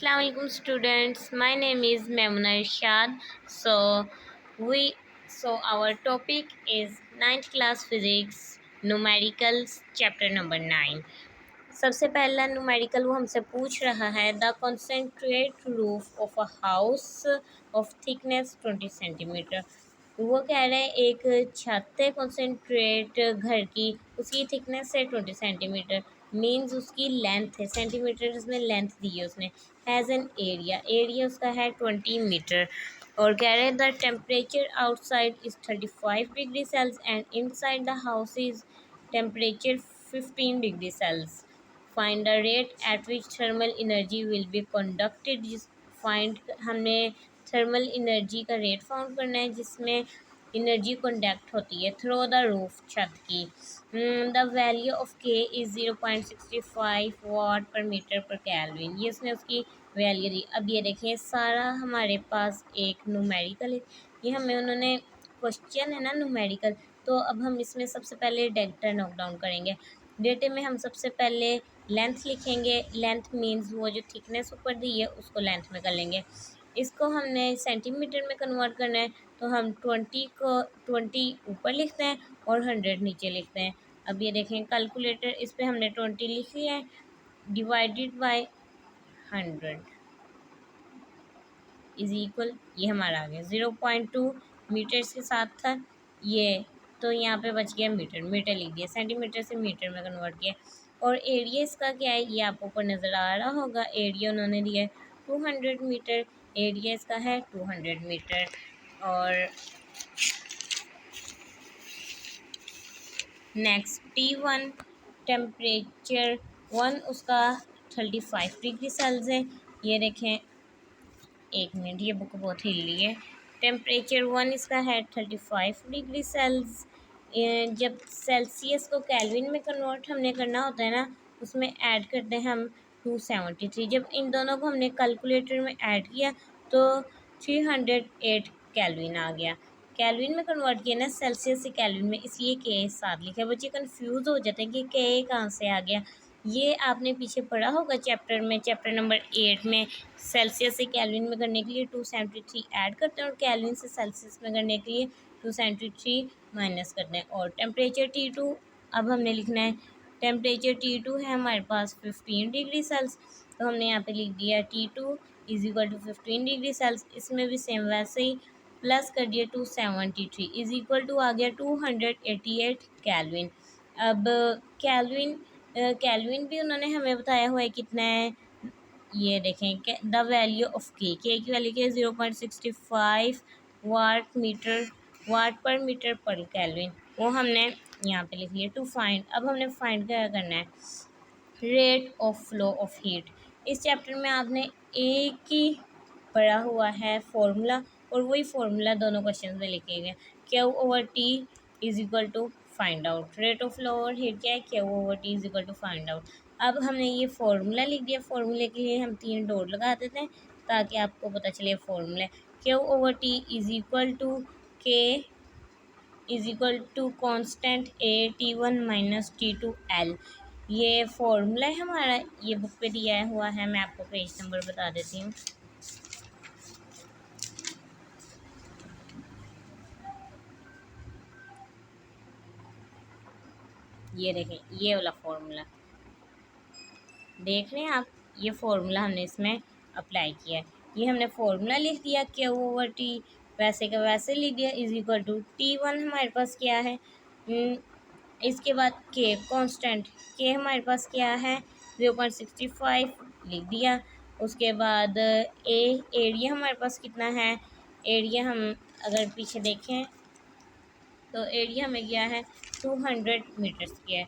Assalamu alaikum students. My name is Memuna Irshad. So our topic is ninth class physics numericals chapter number 9. सबसे पहला numerical वो हमसे पूछ रहा है the concentrate roof of a house of thickness 20 centimetre. वो कह रहे हैं एक छत है कॉन्सेंट्रेट घर की, उसकी थिकनेस है 20 सेंटीमीटर, मीन्स उसकी लेंथ है सेंटीमीटर में लेंथ दी है उसने। हैज़ एन एरिया उसका है 20 मीटर। और कह रहे हैं the temperature outside is 35 degree celsius and inside the house is temperature 15 degree celsius. Find the rate at which thermal energy will be conducted. Find हमने थर्मल एनर्जी का rate found करना है जिसमें एनर्जी कंडक्ट होती है throw the roof छत की। The value of के इज़ 0.65 वाट पर मीटर पर केल्विन। ये उसने उसकी वैल्यू दी। अब ये देखिए सारा हमारे पास एक न्यूमेरिकल है, ये हमें उन्होंने क्वेश्चन है ना न्यूमेरिकल, तो अब हम इसमें सबसे पहले डेटा नोट डाउन करेंगे। डेटे में हम सबसे पहले लेंथ लिखेंगे। लेंथ मीन्स वो जो थिकनेस ऊपर दी है उसको लेंथ में कर लेंगे। इसको हमने सेंटीमीटर में कन्वर्ट करना है, तो हम 20 ऊपर लिखते हैं और 100 नीचे लिखते हैं। अब ये देखें कैलकुलेटर, इस पे हमने 20 लिख लिया है, डिवाइडेड बाय 100 इज इक्वल, ये हमारा आ गया 0.2 मीटर्स के साथ था ये, तो यहाँ पे बच गया मीटर, मीटर लिख दिया, सेंटीमीटर से मीटर में कन्वर्ट किया। और एरिया इसका क्या है ये आपको ऊपर नज़र आ रहा होगा, एरिया उन्होंने दिया है 200 मीटर, एरिया इसका है 200 मीटर। और नेक्स्ट T1 टेम्परेचर 1 उसका 35 डिग्री सेल्स है। ये देखें, एक मिनट, ये बुक बहुत हिल रही है। टेम्परेचर 1 इसका है 35 डिग्री सेल्स। जब सेल्सियस को केल्विन में कन्वर्ट हमने करना होता है ना, उसमें ऐड करते हैं हम 273। जब इन दोनों को हमने कैलकुलेटर में ऐड किया तो 308 केल्विन आ गया। केल्विन में कन्वर्ट किया ना सेल्सियस से केल्विन में, इसलिए के साथ लिखा। बच्चे कंफ्यूज हो जाते हैं कि के कहाँ से आ गया। ये आपने पीछे पढ़ा होगा चैप्टर में, चैप्टर नंबर 8 में। सेल्सियस से केल्विन में करने के लिए 273 ऐड करते हैं और केल्विन से सेल्सियस में करने के लिए 273 माइनस करते हैं। और टेम्परेचर T2 अब हमने लिखना है। टेम्परेचर T2 है हमारे पास 15 डिग्री सेल्स, तो हमने यहाँ पे लिख दिया T2 is equal to 15 degree celsius. इसमें भी सेम वैसे ही प्लस कर दिया 273 इज इक्वल टू आ गया 288 केल्विन। अब केल्विन केल्विन भी उन्होंने हमें बताया हुआ है कितना है, ये देखें द वैल्यू ऑफ के की वैल्यू क्या है 0.65 वाट पर मीटर पर केल्विन, वो हमने यहाँ पे लिख लिया टू फाइंड। अब हमने फाइंड क्या करना है, rate of flow of heat. इस चैप्टर में आपने एक ही पढ़ा हुआ है फॉर्मूला, और वही फॉर्मूला दोनों क्वेश्चन में लिखे गए। Q/T is equal to find out, rate of flow और हीट क्या है, Q/T is equal to find out. अब हमने ये फॉर्मूला लिख दिया, फॉर्मूले के लिए हम 3 डॉट लगा देते हैं ताकि आपको पता चले formula. Q/T is equal to K is equal to constant T1 minus T2 L। ये फॉर्मूला है हमारा, ये बुक पे दिया हुआ है, मैं आपको पेज नंबर बता देती हूँ। ये देखें ये वाला फॉर्मूला देख रहे हैं आप, ये फॉर्मूला हमने इसमें अप्लाई किया है। ये हमने फॉर्मूला लिख दिया Q/T, वैसे का वैसे लिख दिया, इज इक्वल टू T1 हमारे पास क्या है, इसके बाद के कांस्टेंट, के हमारे पास क्या है 0.65 लिख दिया। उसके बाद एरिया हमारे पास कितना है, एरिया हम अगर पीछे देखें तो एरिया हमें क्या है 200 मीटर स्क्वायर,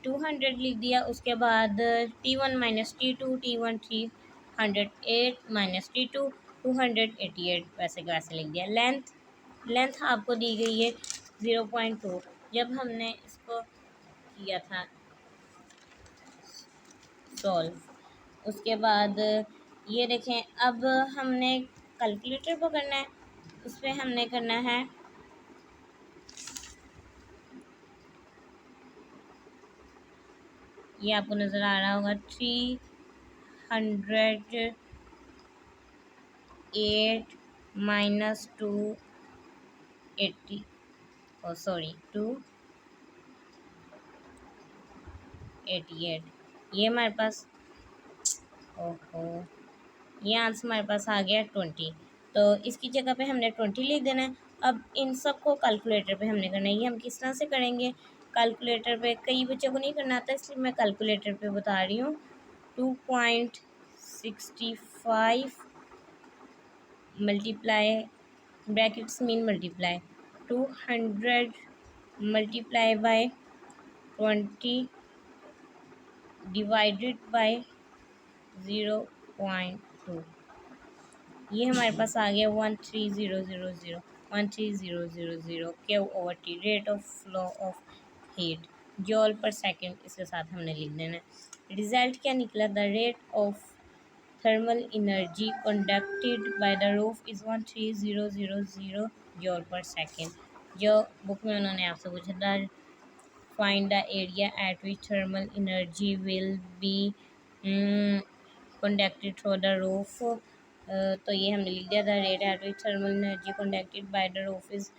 200 लिख दिया। उसके बाद T1 minus T2, T1 308 minus T2 288, वैसे का वैसे लिख दिया। लेंथ आपको दी गई है 0.2 जब हमने इसको किया था सॉल्व। उसके बाद ये देखें, अब हमने कैलकुलेटर को करना है, उस पर हमने करना है ये आपको नज़र आ रहा होगा 300 8 माइनस 280 288, ये हमारे पास, ओहो, ये आंसर हमारे पास आ गया 20। तो इसकी जगह पे हमने 20 लिख देना है। अब इन सब को कैलकुलेटर पे हमने करना है। ये हम किस तरह से करेंगे, कैलकुलेटर पे कई बच्चों को नहीं करना आता, इसलिए मैं कैलकुलेटर पे बता रही हूँ। 2.65 multiply, brackets mean multiply, 200 multiply by 20 divided by 0.2, ये हमारे पास आ गया 13000, 13000 Q/T, rate of flow of heat जॉल पर सेकेंड, इसके साथ हमने लिख देना है। रिजल्ट क्या निकला, the rate of thermal energy conducted by the roof is 13000 जॉल पर सेकेंड। जो बुक में उन्होंने आपसे पूछा था, find the area at which thermal energy will B conducted through the roof, तो ये हमने लिख दिया था। Rate at which thermal energy conducted by the roof is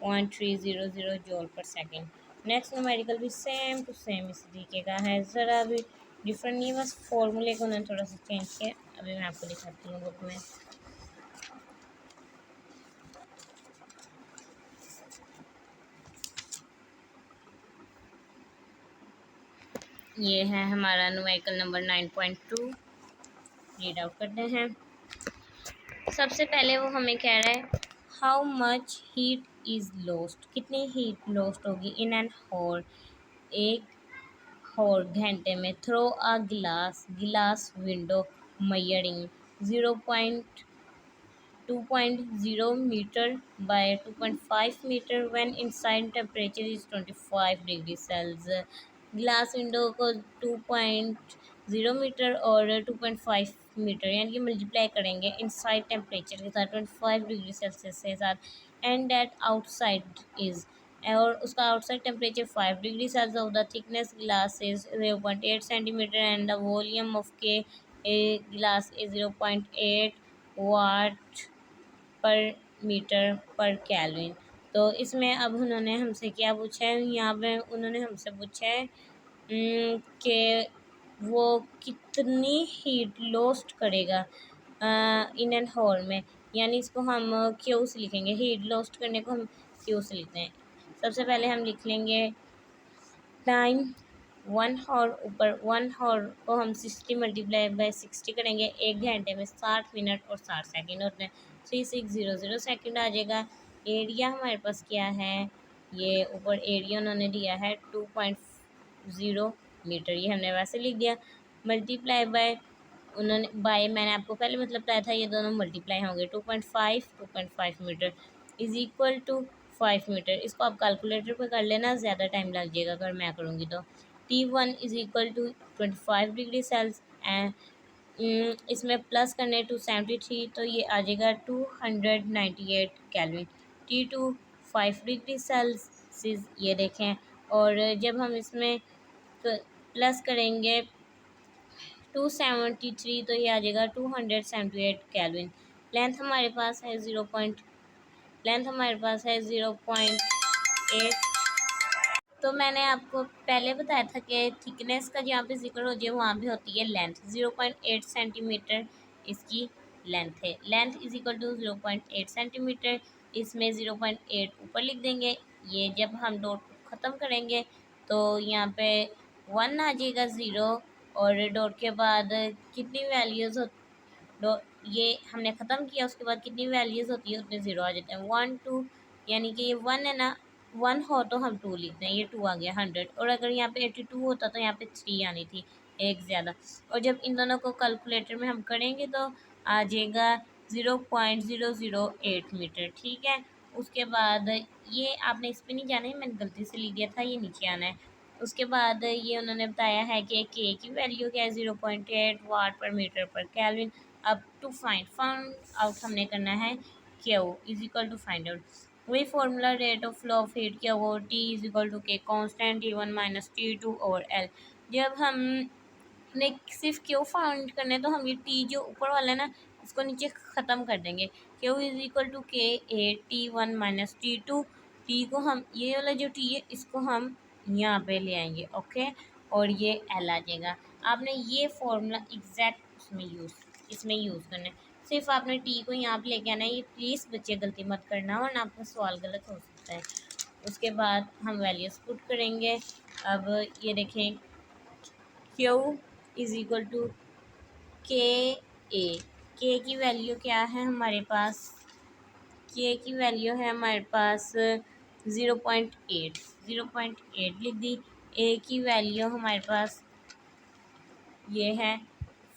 1300 joule पर सेकेंड। नेक्स्ट न्यूमेरिकल भी सेम टू सेम इस तरीके का है, ज़रा भी डिफरेंट नहीं, बस फॉर्मूले को उन्होंने थोड़ा सा चेंज किया। अभी मैं आपको दिखाती हूँ बुक में। ये है हमारा न्यूमेरिकल नंबर 9.2, रीड आउट करते हैं। सबसे पहले वो हमें कह रहा है how much heat is lost, कितनी हीट लॉस्ट होगी इन एन हॉर, एक और घंटे में, through a glass window measuring 2.0 metre by 2.5 metre when inside temperature is 25 degree celsius. Glass window को 2.0 मीटर और 2.5 मीटर यानी कि मल्टीप्लाई करेंगे इनसाइड टेम्परेचर के साथ 25 डिग्री सेल्सियस के साथ, एंड दैट आउटसाइड इज़, और उसका outside temperature 5 degree Celsius of the thickness glass is 0.8 centimetre and the volume of के ग्लास इज 0.8 वाट पर मीटर पर केल्विन। तो इसमें अब उन्होंने हमसे क्या पूछा है, यहाँ पे उन्होंने हमसे पूछा है कि वो कितनी हीट लॉस्ट करेगा इन एन हॉर में, यानी इसको हम क्यू से लिखेंगे, हीट लॉस्ट करने को हम क्यू से लिखते हैं। सबसे पहले हम लिख लेंगे टाइम 1 हॉर, ऊपर 1 हॉर को हम 60 मल्टीप्लाई बाय 60 करेंगे, 1 घंटे में 60 मिनट और 60 सेकेंड होते हैं, 3600 सेकेंड आ जाएगा। एरिया हमारे पास क्या है, ये ऊपर एरिया उन्होंने दिया है 2.0 मीटर, ये हमने वैसे लिख दिया। मल्टीप्लाई बाय, उन्होंने बाय मैंने आपको पहले मतलब बताया था, ये दोनों मल्टीप्लाई होंगे, 2.5 metre is equal to 5 metre. इसको आप कैलकुलेटर पे कर लेना, ज़्यादा टाइम लग जाएगा अगर मैं करूँगी तो। T1 is equal to 25 degree celsius and इसमें प्लस करने 273, तो ये आ जाएगा 298 कैलोरी। T2 5 डिग्री सेल्सियस, ये देखें, और जब हम इसमें प्लस करेंगे 273, तो ये आ जाएगा 278 कैलविन। लेंथ हमारे पास है 0.8। तो मैंने आपको पहले बताया था कि थिकनेस का जहाँ पे जिक्र हो जाए वहाँ पे होती है लेंथ। 0.8 सेंटीमीटर इसकी लेंथ है। Length is equal to 0.8 centimetre, इसमें 0.8 ऊपर लिख देंगे। ये जब हम डॉट ख़त्म करेंगे तो यहाँ पे 1 आ जाएगा 0, और डॉट के बाद कितनी वैल्यूज़ ये हमने ख़त्म किया, उसके बाद कितनी वैल्यूज़ होती है उतने 0 आ जाते हैं। 1 2, यानी कि ये 1 है ना, 1 हो तो हम 2 लिखते हैं, ये 2 आ गया 100, और अगर यहाँ पे 82 होता तो यहाँ पे 3 आनी थी, एक ज़्यादा। और जब इन दोनों को कैलकुलेटर में हम करेंगे तो आ जाएगा 0.008 मीटर, ठीक है। उसके बाद ये आपने इस पर नहीं जाना है, मैंने गलती से लिख दिया था, ये नीचे आना है। उसके बाद ये उन्होंने बताया है कि के की वैल्यू क्या है, 0.8 वाट पर मीटर पर केल्विन। अब टू फाइंड आउट हमने करना है Q is equal to find out, वही formula rate of flow of heat क्या वो T is equal to K constant T1 minus T2 over L. जब हम ने सिर्फ क्यू फाइंड करने तो हम ये टी जो ऊपर वाला है ना, इसको नीचे ख़त्म कर देंगे। Q is equal to K A T one minus T two. T को हम, ये वाला जो टी है इसको हम यहाँ पे ले आएंगे, ओके, और ये एल आ जाएगा। आपने ये फॉर्मूला एग्जैक्ट इसमें यूज़ करना है। सिर्फ आपने टी को यहाँ पे लेके आना है। ये प्लीज़ बच्चे गलती मत करना वरना आपका सवाल गलत हो सकता है। उसके बाद हम वैल्यूज़ पुट करेंगे। अब ये देखें, Q is equal to K ए। के की वैल्यू क्या है हमारे पास? के की वैल्यू है हमारे पास 0.8 लिख दी। ए की वैल्यू हमारे पास ये है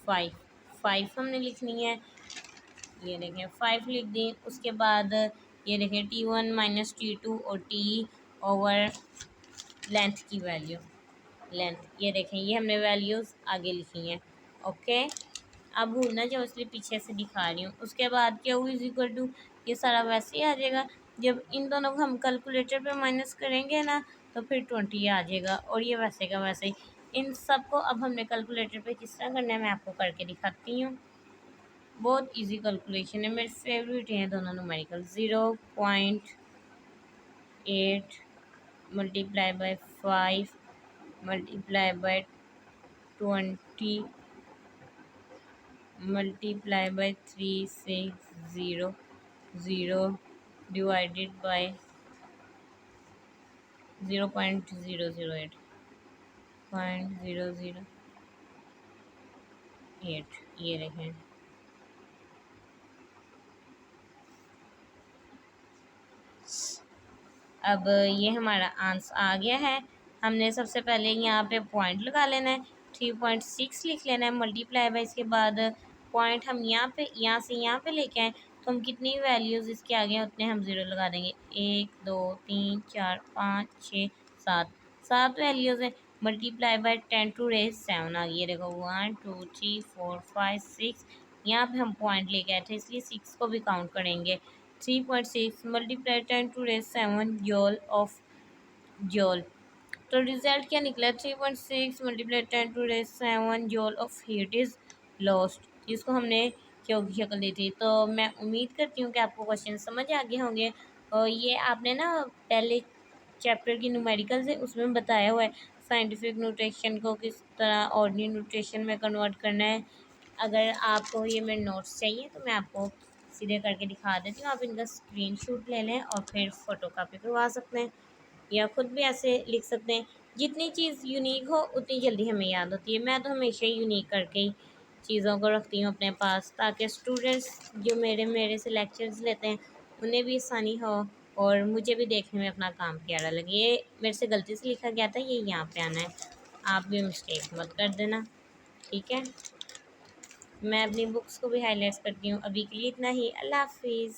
5 हमने लिखनी है। ये देखें 5 लिख दी। उसके बाद ये देखें T1 माइनस T2 और T ओवर लेंथ की वैल्यू, ये देखें ये हमने वैल्यूज़ आगे लिखी हैं, ओके। अब भूलना जाओ इसलिए पीछे से दिखा रही हूँ। उसके बाद क्यू इज़ इक्वल टू, ये सारा वैसे ही आ जाएगा। जब इन दोनों को हम कैलकुलेटर पे माइनस करेंगे ना तो फिर 20 आ जाएगा, और ये वैसे का वैसे ही। इन सब को अब हमने कैलकुलेटर पे किस तरह करना है मैं आपको करके दिखाती हूँ। बहुत इजी कैलकुलेशन है, मेरे फेवरेट हैं दोनों numerical. 0.8 multiply by 5 multiply by 20 multiply by 3600 divided by 0.008 ये देखें। अब ये हमारा आंसर आ गया है। हमने सबसे पहले यहाँ पे पॉइंट लगा लेना है, 3.6 लिख लेना है, मल्टीप्लाई बाई इसके बाद पॉइंट हम यहाँ से यहाँ पे लेके आए तो हम कितनी वैल्यूज़ इसके आगे हैं उतने हम ज़ीरो लगा देंगे। 1 2 3 4 5 6 7 वैल्यूज़ हैं। मल्टीप्लाई बाई 10 टू रेज 7 आ गई है। देखो 1 2 3 4 5 6, यहाँ पे हम पॉइंट लेके आए थे इसलिए 6 को भी काउंट करेंगे। 3.6 मल्टीप्लाई 10 टू रेज 7 जॉल। तो रिजल्ट क्या निकला? 3.6 multiply 10 to raise 7 joule of heat is lost. इसको हमने क्यों की शक्ल दी थी। तो मैं उम्मीद करती हूँ कि आपको क्वेश्चन समझ आ गए होंगे। और ये आपने ना पहले चैप्टर की न्यूमेरिकल्स है उसमें बताया हुआ है साइंटिफिक नोटेशन को किस तरह ऑर्डिनरी नोटेशन में कन्वर्ट करना है। अगर आपको ये मेरे नोट्स चाहिए तो मैं आपको सीधे करके दिखा देती हूँ। आप इनका स्क्रीनशॉट ले लें और फिर फ़ोटो कापी करवा सकते हैं या खुद भी ऐसे लिख सकते हैं। जितनी चीज़ यूनिक हो उतनी जल्दी हमें याद होती है। मैं तो हमेशा ही यूनिक करके ही चीज़ों को रखती हूँ अपने पास, ताकि स्टूडेंट्स जो मेरे से लेक्चर्स लेते हैं उन्हें भी आसानी हो और मुझे भी देखने में अपना काम प्यारा लगे। ये मेरे से गलती से लिखा गया था, ये यहाँ पे आना है, आप भी मिस्टेक मत कर देना, ठीक है। मैं अपनी बुक्स को भी हाईलाइट्स करती हूँ। अभी के लिए इतना ही। अल्लाह हाफिज़।